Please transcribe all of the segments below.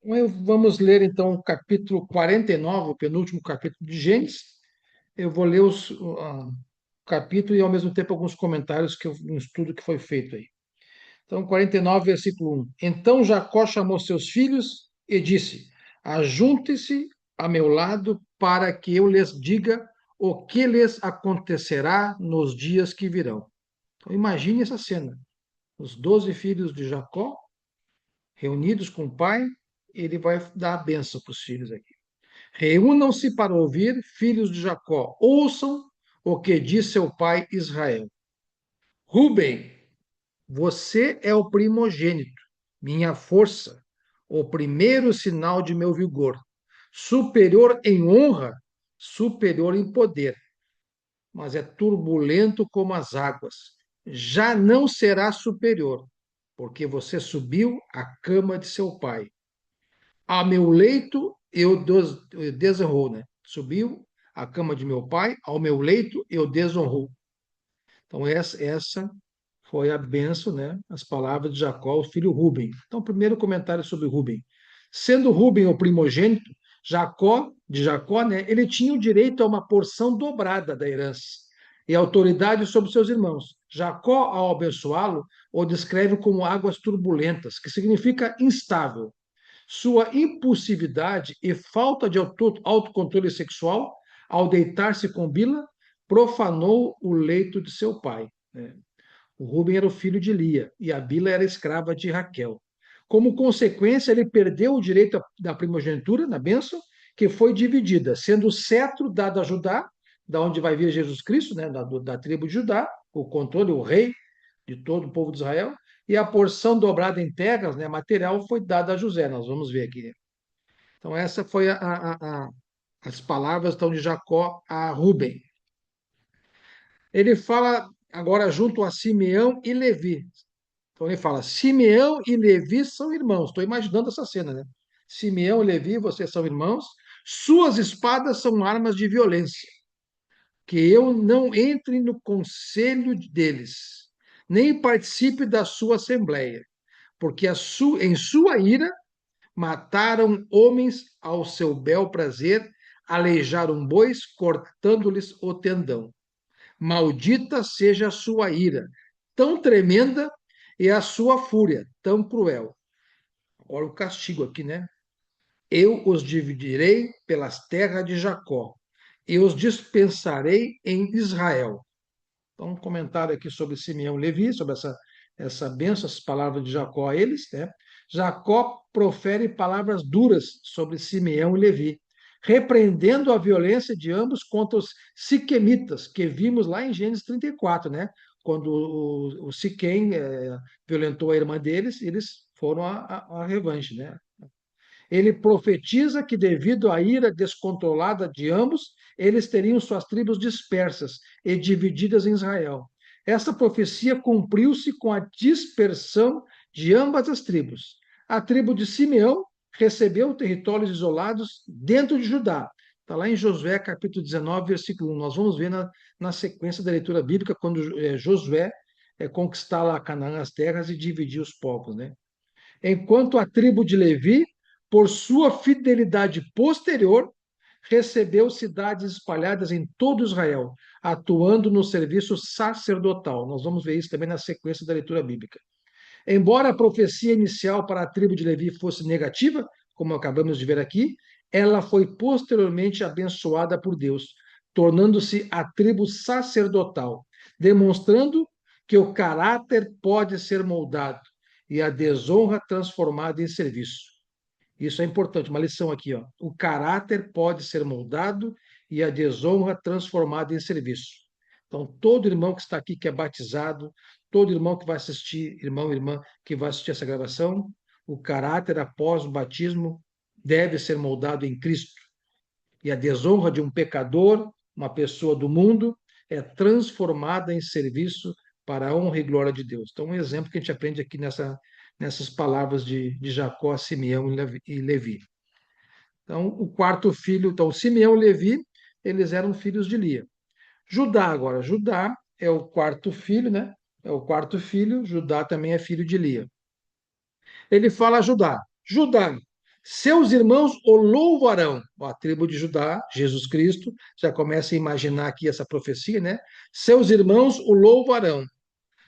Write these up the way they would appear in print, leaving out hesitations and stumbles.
Vamos ler então o capítulo 49, o penúltimo capítulo de Gênesis. Eu vou ler o capítulo e ao mesmo tempo alguns comentários um estudo que foi feito aí. Então, 49, versículo 1. Então Jacó chamou seus filhos e disse: Ajuntem-se a meu lado para que eu lhes diga o que lhes acontecerá nos dias que virão. Então, imagine essa cena. Os 12 filhos de Jacó, reunidos com o pai, ele vai dar a bênção para os filhos aqui. Reúnam-se para ouvir, filhos de Jacó, ouçam o que diz seu pai Israel. Rubem, você é o primogênito, minha força, o primeiro sinal de meu vigor, superior em honra, superior em poder, mas é turbulento como as águas. Já não será superior, porque você subiu à cama de seu pai. A meu leito eu desonrou, né? Subiu à cama de meu pai, ao meu leito eu desonrou. Então, essa foi a benção, né? As palavras de Jacó, o filho Ruben. Então, primeiro comentário sobre Ruben. Sendo Ruben o primogênito, Jacó, né? Ele tinha o direito a uma porção dobrada da herança e autoridade sobre seus irmãos. Jacó, ao abençoá-lo, o descreve como águas turbulentas, que significa instável. Sua impulsividade e falta de autocontrole sexual, ao deitar-se com Bila, profanou o leito de seu pai, né? O Rubem era o filho de Lia e a Bila era escrava de Raquel. Como consequência, ele perdeu o direito da primogenitura, na bênção, que foi dividida, sendo o cetro dado a Judá, da onde vai vir Jesus Cristo, né, da tribo de Judá, o controle, o rei de todo o povo de Israel, e a porção dobrada em terras, né, material, foi dada a José. Nós vamos ver aqui. Então, essa foi as palavras então, de Jacó a Rubem. Ele fala agora junto a Simeão e Levi. Então ele fala: Simeão e Levi são irmãos. Estou imaginando essa cena, né? Simeão e Levi, vocês são irmãos. Suas espadas são armas de violência. Que eu não entre no conselho deles, nem participe da sua assembleia, porque em sua ira mataram homens ao seu bel prazer, aleijaram bois, cortando-lhes o tendão. Maldita seja a sua ira, tão tremenda, e a sua fúria, tão cruel. Olha o castigo aqui, né? Eu os dividirei pelas terras de Jacó, e os dispensarei em Israel. Então, um comentário aqui sobre Simeão e Levi, sobre essa bênção, essas palavras de Jacó a eles, né? Jacó profere palavras duras sobre Simeão e Levi, repreendendo a violência de ambos contra os siquemitas, que vimos lá em Gênesis 34, né? Quando o Siquém violentou a irmã deles, eles foram a revanche, né? Ele profetiza que, devido à ira descontrolada de ambos, eles teriam suas tribos dispersas e divididas em Israel. Essa profecia cumpriu-se com a dispersão de ambas as tribos. A tribo de Simeão recebeu territórios isolados dentro de Judá. Está lá em Josué, capítulo 19, versículo 1. Nós vamos ver na sequência da leitura bíblica, quando Josué conquistar lá Canaã, as terras, e dividir os povos, né? Enquanto a tribo de Levi, por sua fidelidade posterior, recebeu cidades espalhadas em todo Israel, atuando no serviço sacerdotal. Nós vamos ver isso também na sequência da leitura bíblica. Embora a profecia inicial para a tribo de Levi fosse negativa, como acabamos de ver aqui, ela foi posteriormente abençoada por Deus, tornando-se a tribo sacerdotal, demonstrando que o caráter pode ser moldado e a desonra transformada em serviço. Isso é importante, uma lição aqui, ó. O caráter pode ser moldado e a desonra transformada em serviço. Então, todo irmão que está aqui, que é batizado, todo irmão que vai assistir, irmão e irmã que vai assistir essa gravação, o caráter após o batismo deve ser moldado em Cristo. E a desonra de um pecador, uma pessoa do mundo, é transformada em serviço para a honra e glória de Deus. Então, um exemplo que a gente aprende aqui nessas palavras de Jacó, Simeão e Levi. Então, o quarto filho, então, Simeão e Levi, eles eram filhos de Lia. Judá agora, Judá é o quarto filho, né? É o quarto filho, Judá também é filho de Lia. Ele fala a Judá: Judá, Seus irmãos o louvarão. A tribo de Judá, Jesus Cristo, já começa a imaginar aqui essa profecia, né? Seus irmãos o louvarão.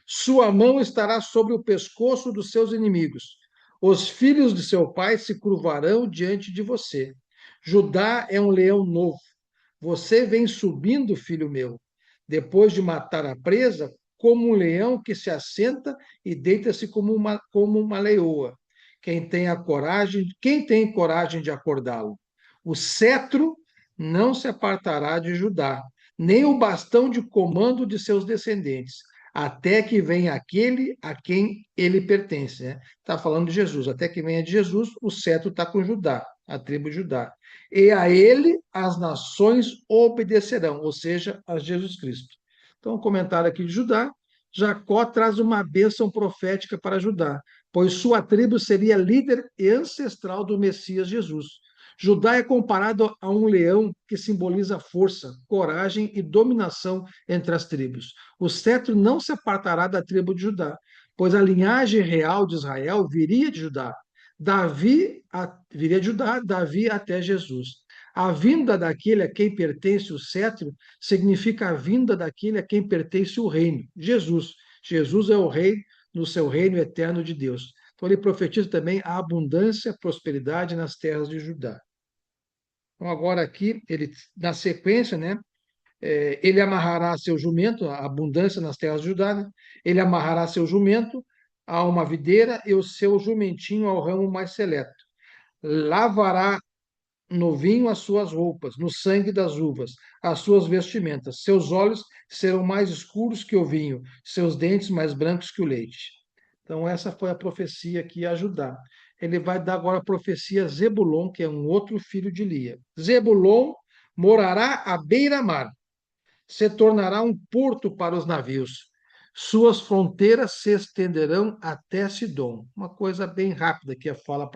Sua mão estará sobre o pescoço dos seus inimigos. Os filhos de seu pai se curvarão diante de você. Judá é um leão novo. Você vem subindo, filho meu, depois de matar a presa, como um leão que se assenta e deita-se como uma leoa. Quem tem coragem de acordá-lo? O cetro não se apartará de Judá, nem o bastão de comando de seus descendentes, até que venha aquele a quem ele pertence. Né? Está falando de Jesus. Até que venha de Jesus, o cetro está com Judá, a tribo de Judá. E a ele as nações obedecerão, ou seja, a Jesus Cristo. Então, um comentário aqui de Judá. Jacó traz uma bênção profética para Judá, pois sua tribo seria líder e ancestral do Messias Jesus. Judá é comparado a um leão que simboliza força, coragem e dominação entre as tribos. O cetro não se apartará da tribo de Judá, pois a linhagem real de Israel viria de Judá. Viria de Judá, Davi até Jesus. A vinda daquele a quem pertence o cetro significa a vinda daquele a quem pertence o reino, Jesus. Jesus é o rei no seu reino eterno de Deus. Então ele profetiza também a abundância, a prosperidade nas terras de Judá. Então agora aqui, ele, na sequência, né, ele amarrará seu jumento, a abundância nas terras de Judá, né? Ele amarrará seu jumento a uma videira e o seu jumentinho ao ramo mais seleto. Lavará no vinho as suas roupas, no sangue das uvas, as suas vestimentas. Seus olhos serão mais escuros que o vinho, seus dentes mais brancos que o leite. Então, essa foi a profecia que ia ajudar. Ele vai dar agora a profecia a Zebulon, que é um outro filho de Lia. Zebulon morará à beira-mar, se tornará um porto para os navios. Suas fronteiras se estenderão até Sidom. Uma coisa bem rápida que a fala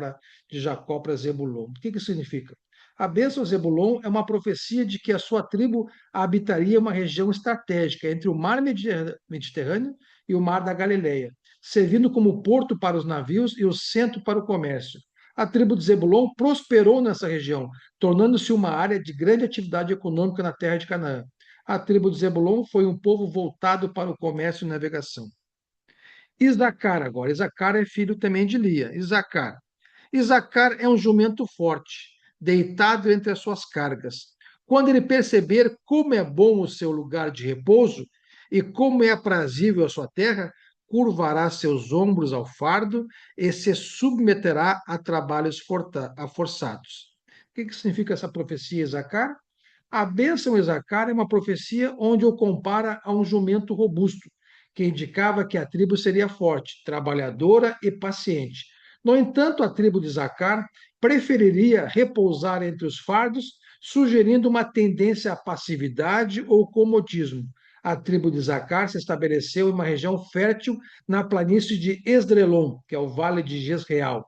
de Jacó para Zebulon. O que que significa? A bênção de Zebulon é uma profecia de que a sua tribo habitaria uma região estratégica entre o mar Mediterrâneo e o mar da Galileia, servindo como porto para os navios e o centro para o comércio. A tribo de Zebulon prosperou nessa região, tornando-se uma área de grande atividade econômica na terra de Canaã. A tribo de Zebulon foi um povo voltado para o comércio e navegação. Isacar agora. Isacar é filho também de Lia. Isacar. Isacar é um jumento forte, deitado entre as suas cargas. Quando ele perceber como é bom o seu lugar de repouso e como é aprazível a sua terra, curvará seus ombros ao fardo e se submeterá a trabalhos forçados. O que significa essa profecia, Isacar? A bênção Isacar é uma profecia onde o compara a um jumento robusto, que indicava que a tribo seria forte, trabalhadora e paciente. No entanto, a tribo de Isacar preferiria repousar entre os fardos, sugerindo uma tendência à passividade ou comodismo. A tribo de Isacar se estabeleceu em uma região fértil na planície de Esdrelon, que é o vale de Jezreel,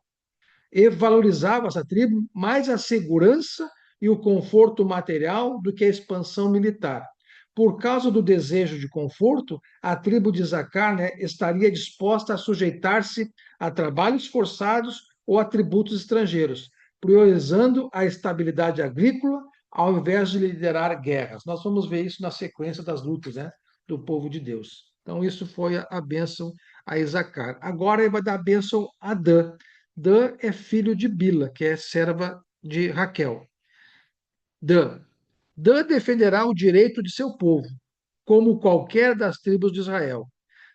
e valorizava essa tribo mais a segurança e o conforto material do que a expansão militar. Por causa do desejo de conforto, a tribo de Zacar, né, estaria disposta a sujeitar-se a trabalhos forçados ou a tributos estrangeiros, priorizando a estabilidade agrícola ao invés de liderar guerras. Nós vamos ver isso na sequência das lutas, né, do povo de Deus. Então, isso foi a bênção a Isacar. Agora ele vai dar a bênção a Dan. Dan é filho de Bila, que é serva de Raquel. Dan. Dan defenderá o direito de seu povo, como qualquer das tribos de Israel.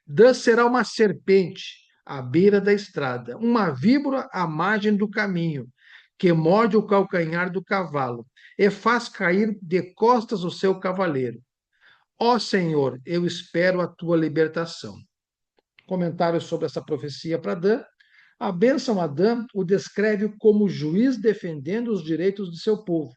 Dan será uma serpente à beira da estrada, uma víbora à margem do caminho, que morde o calcanhar do cavalo e faz cair de costas o seu cavaleiro. Ó Senhor, eu espero a tua libertação. Comentários sobre essa profecia para Dan. A bênção Adã o descreve como juiz defendendo os direitos de seu povo,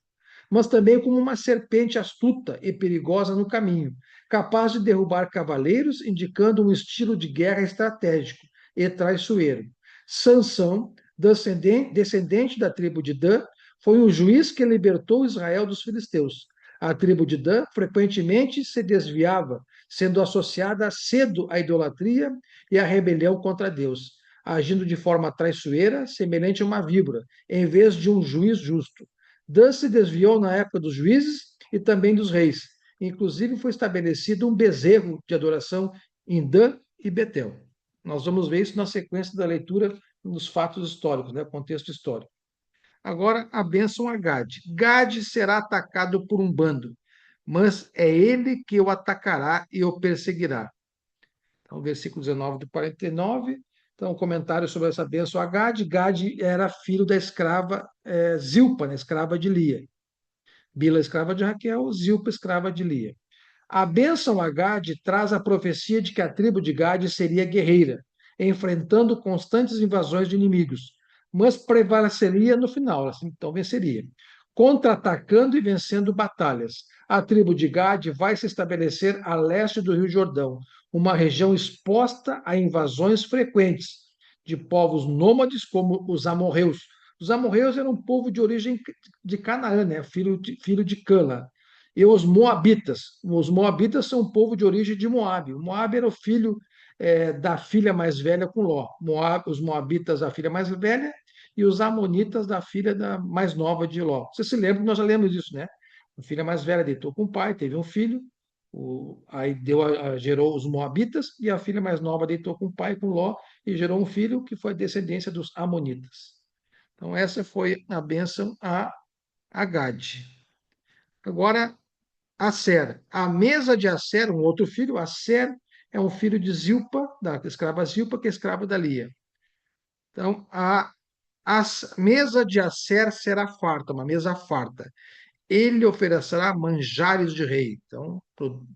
mas também como uma serpente astuta e perigosa no caminho, capaz de derrubar cavaleiros, indicando um estilo de guerra estratégico e traiçoeiro. Sansão, descendente da tribo de Dan, foi um juiz que libertou Israel dos filisteus. A tribo de Dan frequentemente se desviava, sendo associada cedo à idolatria e à rebelião contra Deus. agindo de forma traiçoeira, semelhante a uma víbora, em vez de um juiz justo. Dan se desviou na época dos juízes e também dos reis. Inclusive, foi estabelecido um bezerro de adoração em Dan e Betel. Nós vamos ver isso na sequência da leitura nos fatos históricos, né? Contexto histórico. Agora, a bênção a Gade. Gade será atacado por um bando, mas é ele que o atacará e o perseguirá. Então, versículo 19 do 49. Então, um comentário sobre essa bênção a Gade. Gade era filho da escrava Zilpa, né, escrava de Lia. Bila, escrava de Raquel, Zilpa, escrava de Lia. A bênção a Gade traz a profecia de que a tribo de Gade seria guerreira, enfrentando constantes invasões de inimigos, mas prevaleceria no final, assim, então venceria, contra-atacando e vencendo batalhas. A tribo de Gade vai se estabelecer a leste do Rio Jordão, uma região exposta a invasões frequentes de povos nômades como os amorreus. Os amorreus eram um povo de origem de Canaã, né? filho de Cã. E os moabitas. Os moabitas são um povo de origem de Moabe. O Moabe era o filho da filha mais velha com Ló. Os moabitas da filha mais velha e os amonitas da filha mais nova de Ló. Você se lembra? Nós já lemos disso, né? A filha mais velha deitou com o pai, teve um filho, aí gerou os moabitas, e a filha mais nova deitou com o pai, com Ló, e gerou um filho que foi descendência dos amonitas. Então, essa foi a bênção a Gade. Agora, Asser. A mesa de Asser, um outro filho, Asser é um filho de Zilpa, da escrava Zilpa, que é escrava da Lia. Então, a mesa de Asser será farta, uma mesa farta. Ele oferecerá manjares de rei. Então,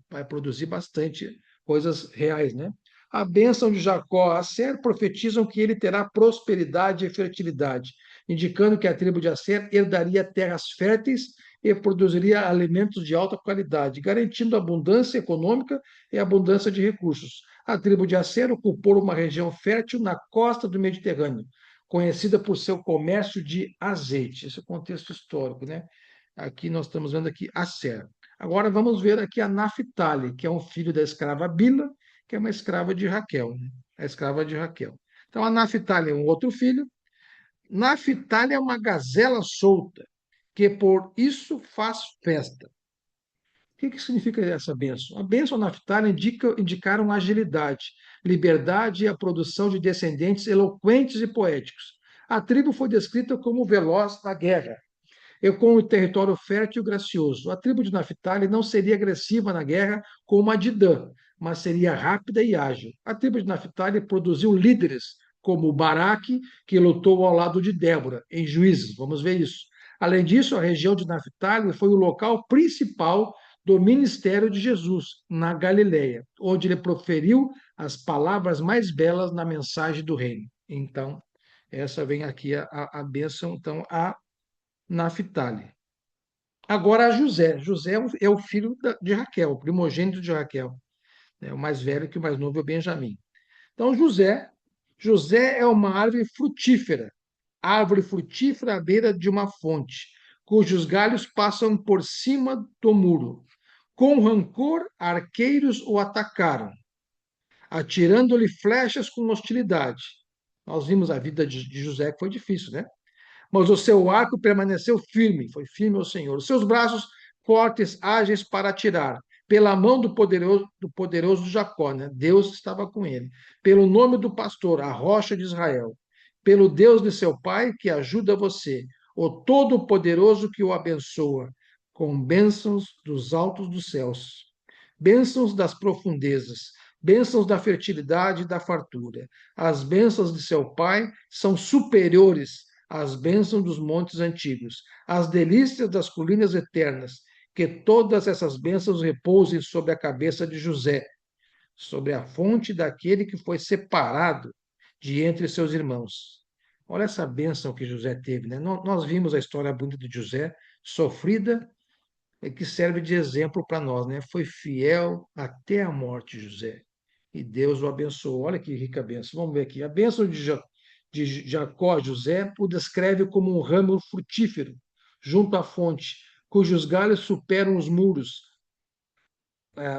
vai produzir bastante coisas reais, né? A bênção de Jacó a Asser profetizam que ele terá prosperidade e fertilidade, indicando que a tribo de Asser herdaria terras férteis e produziria alimentos de alta qualidade, garantindo abundância econômica e abundância de recursos. A tribo de Asser ocupou uma região fértil na costa do Mediterrâneo, conhecida por seu comércio de azeite. Esse é o contexto histórico, né? Aqui nós estamos vendo aqui Asser. Agora vamos ver aqui a Naphtali, que é um filho da escrava Bila, que é uma escrava de Raquel, né? A escrava de Raquel. Então a Naphtali é um outro filho. Naphtali é uma gazela solta, que por isso faz festa. O que significa essa bênção? A bênção Naphtali indicaram agilidade, liberdade e a produção de descendentes eloquentes e poéticos. A tribo foi descrita como veloz na guerra, eu com o território fértil e gracioso. A tribo de Naphtali não seria agressiva na guerra como a de Dan, mas seria rápida e ágil. A tribo de Naphtali produziu líderes como Baraque, que lutou ao lado de Débora, em Juízes. Vamos ver isso. Além disso, a região de Naphtali foi o local principal do ministério de Jesus, na Galileia, onde ele proferiu as palavras mais belas na mensagem do reino. Então, essa vem aqui a bênção, então, a Naphtali. Agora, José. José é o filho de Raquel, o primogênito de Raquel. O mais velho que o mais novo é o Benjamim. Então, José é uma árvore frutífera à beira de uma fonte, cujos galhos passam por cima do muro. Com rancor, arqueiros o atacaram, atirando-lhe flechas com hostilidade. Nós vimos a vida de José, que foi difícil, né? Mas o seu arco permaneceu firme, foi firme ao Senhor. Os seus braços fortes, ágeis para atirar, pela mão do poderoso Jacó, né? Deus estava com ele. Pelo nome do pastor, a rocha de Israel. Pelo Deus de seu pai, que ajuda você, o Todo-Poderoso que o abençoa, com bênçãos dos altos dos céus, bênçãos das profundezas, bênçãos da fertilidade e da fartura. As bênçãos de seu pai são superiores as bênçãos dos montes antigos, as delícias das colinas eternas, que todas essas bênçãos repousem sobre a cabeça de José, sobre a fonte daquele que foi separado de entre seus irmãos. Olha essa bênção que José teve, né? Nós vimos a história bonita de José, sofrida, que serve de exemplo para nós, né? Foi fiel até a morte, José. E Deus o abençoou. Olha que rica bênção. Vamos ver aqui. A bênção de Jacó, José, o descreve como um ramo frutífero junto à fonte, cujos galhos superam os muros,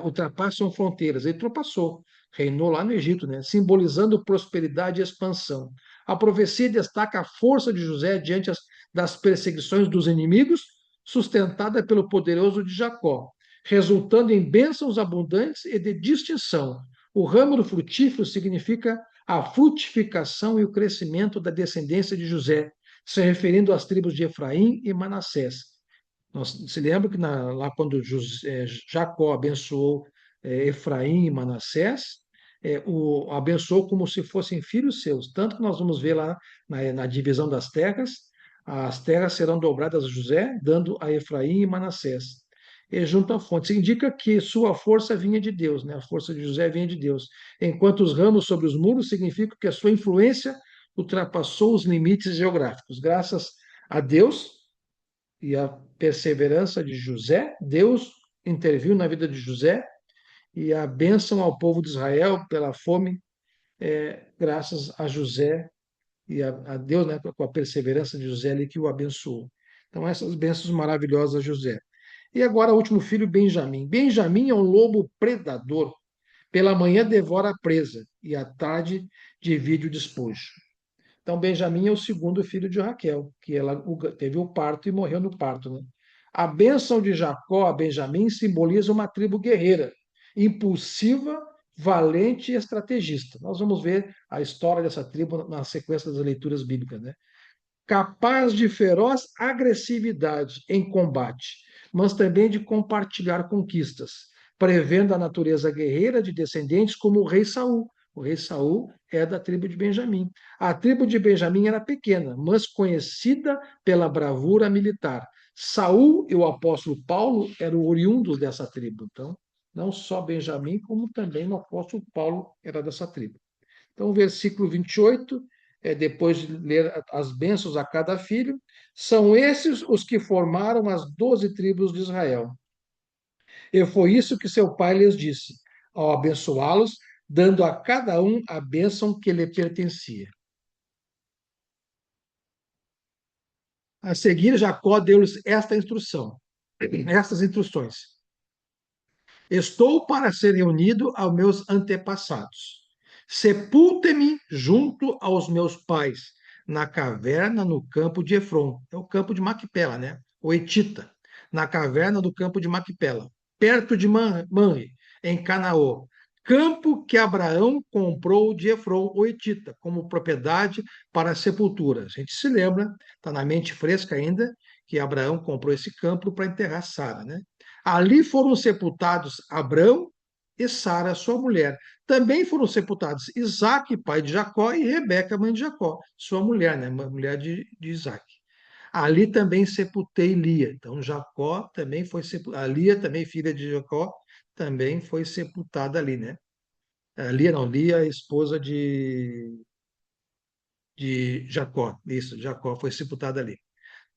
ultrapassam fronteiras. Ele ultrapassou. reinou lá no Egito, né? Simbolizando prosperidade e expansão. A profecia destaca a força de José diante das perseguições dos inimigos, sustentada pelo poderoso de Jacó, resultando em bênçãos abundantes e de distinção. O ramo do frutífero significa a frutificação e o crescimento da descendência de José, se referindo às tribos de Efraim e Manassés. Nós, se lembra que lá quando Jacó abençoou Efraim e Manassés, abençoou como se fossem filhos seus. Tanto que nós vamos ver lá na divisão das terras, as terras serão dobradas a José, dando a Efraim e Manassés. E junto à fonte, isso indica que sua força vinha de Deus, né? A força de José vinha de Deus. Enquanto os ramos sobre os muros significam que a sua influência ultrapassou os limites geográficos. Graças a Deus, e a perseverança de José, Deus interviu na vida de José e a bênção ao povo de Israel pela fome, graças a José e a Deus, né, com a perseverança de José ali que o abençoou. Então, essas bênçãos maravilhosas a José. E agora, o último filho, Benjamim. Benjamim é um lobo predador. Pela manhã devora a presa e à tarde divide o despojo. Então, Benjamim é o segundo filho de Raquel, que ela teve o parto e morreu no parto, né? A bênção de Jacó a Benjamim simboliza uma tribo guerreira, impulsiva, valente e estrategista. Nós vamos ver a história dessa tribo na sequência das leituras bíblicas, né? Capaz de feroz agressividade em combate, mas também de compartilhar conquistas, prevendo a natureza guerreira de descendentes como o rei Saul. O rei Saul é da tribo de Benjamim. A tribo de Benjamim era pequena, mas conhecida pela bravura militar. Saul e o apóstolo Paulo eram oriundos dessa tribo. Então, não só Benjamim, como também o apóstolo Paulo era dessa tribo. Então, o versículo 28, depois de ler as bênçãos a cada filho, são esses os que formaram as 12 tribos de Israel. E foi isso que seu pai lhes disse, ao abençoá-los, dando a cada um a bênção que lhe pertencia. A seguir, Jacó deu-lhes estas instruções. Estou para ser reunido aos meus antepassados. Sepulte-me junto aos meus pais, na caverna no campo de Efron. É o campo de Macpela, né? O Etita. Na caverna do campo de Macpela, perto de Manre, em Canaã. Campo que Abraão comprou de Efron, o Etita, como propriedade para a sepultura. A gente se lembra, está na mente fresca ainda, que Abraão comprou esse campo para enterrar Sara, né? Ali foram sepultados Abrão e Sara, sua mulher. Também foram sepultados Isaac, pai de Jacó, e Rebeca, mãe de Jacó, sua mulher, né? Mulher de Isaac. Ali também sepultei Lia. Então, Jacó também foi sepultada. A Lia, também filha de Jacó, também foi sepultada ali, né? A Lia não, Lia, a esposa de Jacó. Isso, Jacó foi sepultada ali.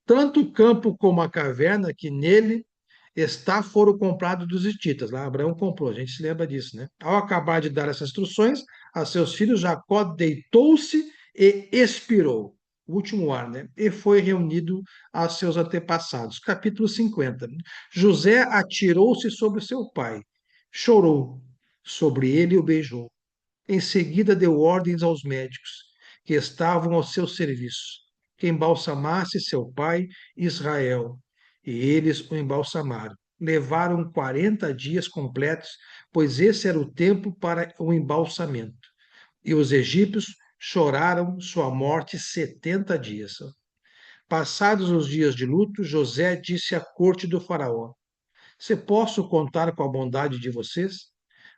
Tanto o campo como a caverna que nele está foram comprados dos hititas. Lá Abraão comprou, a gente se lembra disso, né? Ao acabar de dar essas instruções a seus filhos, Jacó deitou-se e expirou. O último ar, né? E foi reunido a seus antepassados. Capítulo 50. José atirou-se sobre seu pai, chorou sobre ele e o beijou. Em seguida, deu ordens aos médicos que estavam ao seu serviço, que embalsamasse seu pai Israel. E eles o embalsamaram. Levaram 40 dias completos, pois esse era o tempo para o embalsamento. E os egípcios choraram sua morte 70 dias. Passados os dias de luto, José disse à corte do faraó: Se posso contar com a bondade de vocês?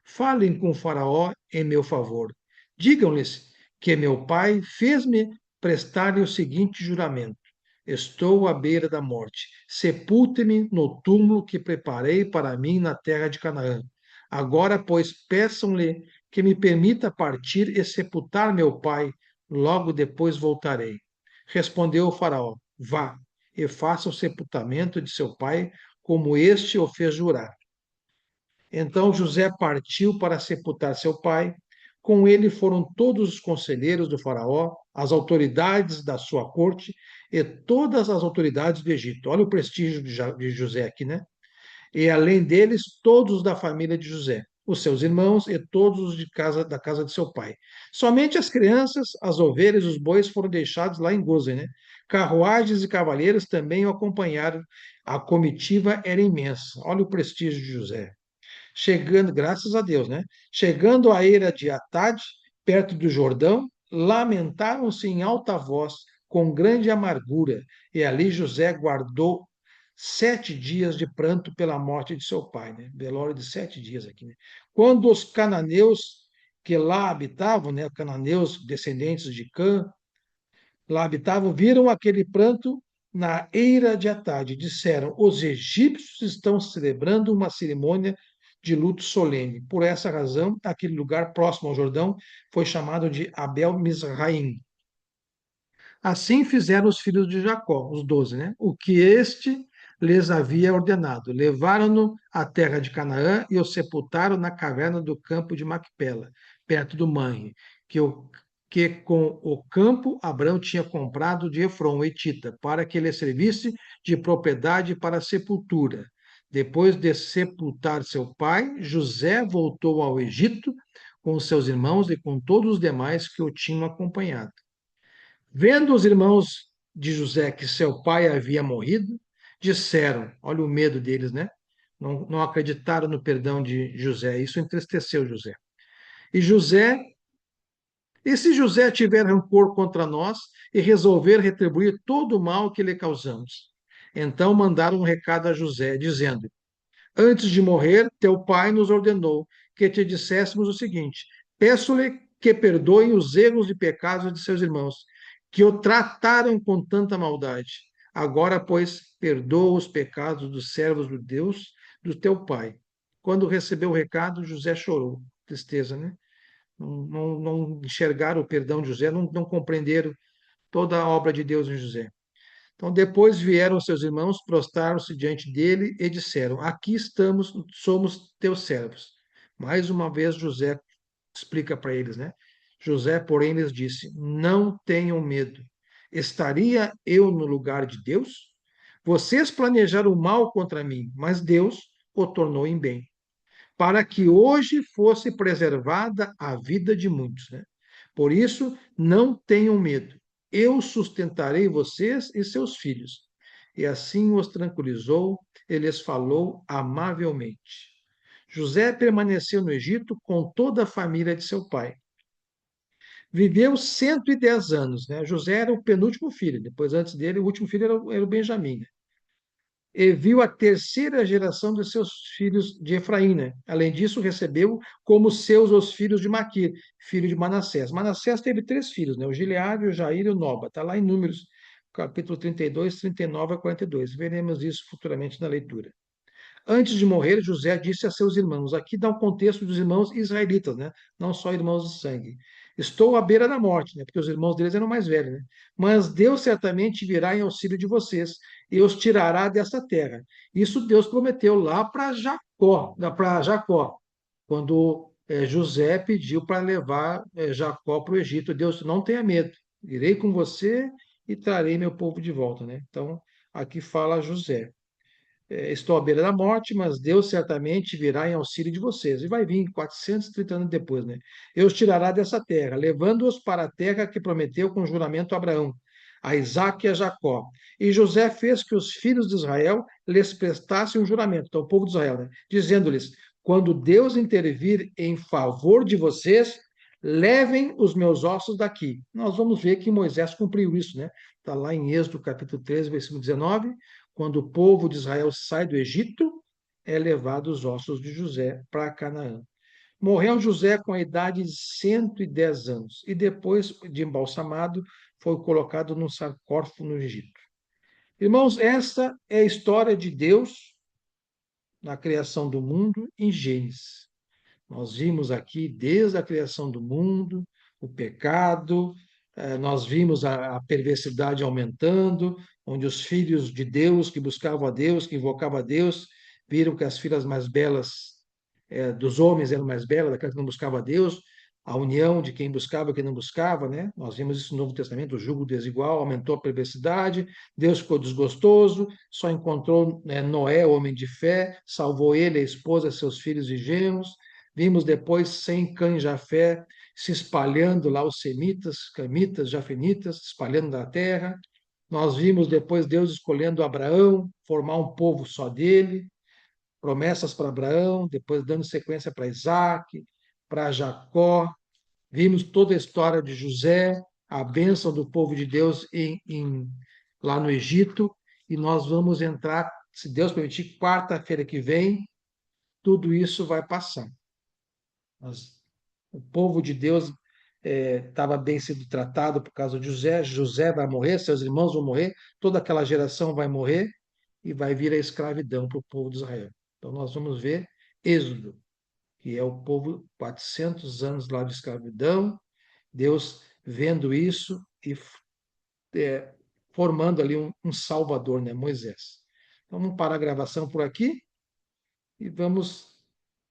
Falem com o Faraó em meu favor. Digam-lhes que meu pai fez-me prestar-lhe o seguinte juramento: Estou à beira da morte. Sepulte-me no túmulo que preparei para mim na terra de Canaã. Agora, pois, peçam-lhe que me permita partir e sepultar meu pai. Logo depois voltarei. Respondeu o Faraó: Vá e faça o sepultamento de seu pai, como este o fez jurar. Então José partiu para sepultar seu pai. Com ele foram todos os conselheiros do Faraó, as autoridades da sua corte e todas as autoridades do Egito. Olha o prestígio de José aqui, né? E além deles, todos da família de José. os seus irmãos e todos os de casa da casa de seu pai. Somente as crianças, as ovelhas e os bois foram deixados lá em Gozen, né? Carruagens e cavaleiros também o acompanharam. A comitiva era imensa. Olha o prestígio de José. Chegando, graças a Deus, né? Chegando à eira de Atade, perto do Jordão, lamentaram-se em alta voz, com grande amargura, e ali José guardou 7 dias de pranto pela morte de seu pai, né? Velório de 7 dias aqui, né? Quando os cananeus que lá habitavam, né? Cananeus descendentes de Cã, lá habitavam, viram aquele pranto na eira de Atade. Disseram: os egípcios estão celebrando uma cerimônia de luto solene. Por essa razão, aquele lugar próximo ao Jordão foi chamado de Abel Mizraim. Assim fizeram os filhos de Jacó, os 12, né? O que este lhes havia ordenado. Levaram-no à terra de Canaã e o sepultaram na caverna do campo de Macpela, perto do Manre, que com o campo Abrão tinha comprado de Efron, o Etita, para que lhe servisse de propriedade para a sepultura. Depois de sepultar seu pai, José voltou ao Egito com seus irmãos e com todos os demais que o tinham acompanhado. Vendo os irmãos de José que seu pai havia morrido, disseram: olha o medo deles, né? Não acreditaram no perdão de José. Isso entristeceu José. E José, e se José tiver rancor contra nós e resolver retribuir todo o mal que lhe causamos? Então mandaram um recado a José, dizendo: antes de morrer, teu pai nos ordenou que te disséssemos o seguinte: peço-lhe que perdoe os erros e pecados de seus irmãos, que o trataram com tanta maldade. Agora, pois, perdoa os pecados dos servos do Deus, do teu pai. Quando recebeu o recado, José chorou. Tristeza, né? Não enxergaram o perdão de José, não compreenderam toda a obra de Deus em José. Então, depois vieram seus irmãos, prostraram-se diante dele e disseram: aqui estamos, somos teus servos. Mais uma vez, José explica para eles, né? José, porém, lhes disse: não tenham medo. Estaria eu no lugar de Deus? Vocês planejaram mal contra mim, mas Deus o tornou em bem, para que hoje fosse preservada a vida de muitos, né? Por isso, não tenham medo. Eu sustentarei vocês e seus filhos. E assim os tranquilizou, e lhes falou amavelmente. José permaneceu no Egito com toda a família de seu pai. Viveu 110 anos, né? José era o penúltimo filho, depois, antes dele, o último filho era o Benjamim, né? E viu a terceira geração de seus filhos de Efraim, né? Além disso, recebeu como seus os filhos de Maquir, filho de Manassés. Manassés teve 3 filhos, né? O Gileade, o Jair e o Noba. Está lá em Números, capítulo 32, 39 a 42. Veremos isso futuramente na leitura. Antes de morrer, José disse a seus irmãos, aqui dá um contexto dos irmãos israelitas, né? Não só irmãos de sangue. Estou à beira da morte, né? Porque os irmãos deles eram mais velhos, né? Mas Deus certamente virá em auxílio de vocês e os tirará dessa terra. Isso Deus prometeu lá para Jacó, quando José pediu para levar Jacó para o Egito. Deus, não tenha medo, irei com você e trarei meu povo de volta, né? Então, aqui fala José. Estou à beira da morte, mas Deus certamente virá em auxílio de vocês. E vai vir 430 anos depois, né? Eu os tirará dessa terra, levando-os para a terra que prometeu com juramento a Abraão, a Isaque e a Jacó. E José fez que os filhos de Israel lhes prestassem um juramento, então o povo de Israel, né? Dizendo-lhes: quando Deus intervir em favor de vocês, levem os meus ossos daqui. Nós vamos ver que Moisés cumpriu isso, né? Está lá em Êxodo capítulo 13, versículo 19. Quando o povo de Israel sai do Egito, é levado os ossos de José para Canaã. Morreu José com a idade de 110 anos e depois de embalsamado foi colocado num sarcófago no Egito. Irmãos, essa é a história de Deus na criação do mundo em Gênesis. Nós vimos aqui desde a criação do mundo, o pecado, nós vimos a perversidade aumentando, onde os filhos de Deus que buscavam a Deus, que invocavam a Deus, viram que as filhas mais belas dos homens eram mais belas, daquelas que não buscavam a Deus, a união de quem buscava e quem não buscava, né? Nós vimos isso no Novo Testamento, o jugo desigual, aumentou a perversidade, Deus ficou desgostoso, só encontrou Noé, homem de fé, salvou ele, a esposa, seus filhos e genros, Vimos depois Sem, Cã e Jafé se espalhando lá, os semitas, camitas, jafenitas, espalhando na terra. Nós vimos depois Deus escolhendo Abraão, formar um povo só dele, promessas para Abraão, depois dando sequência para Isaac, para Jacó. Vimos toda a história de José, a bênção do povo de Deus lá no Egito, e nós vamos entrar, se Deus permitir, quarta-feira que vem, tudo isso vai passar. O povo de Deus estava bem sendo tratado por causa de José. José vai morrer, seus irmãos vão morrer, toda aquela geração vai morrer e vai vir a escravidão para o povo de Israel. Então nós vamos ver Êxodo, que é o povo 400 anos lá de escravidão, Deus vendo isso e formando ali um salvador, né, Moisés. Então vamos parar a gravação por aqui e vamos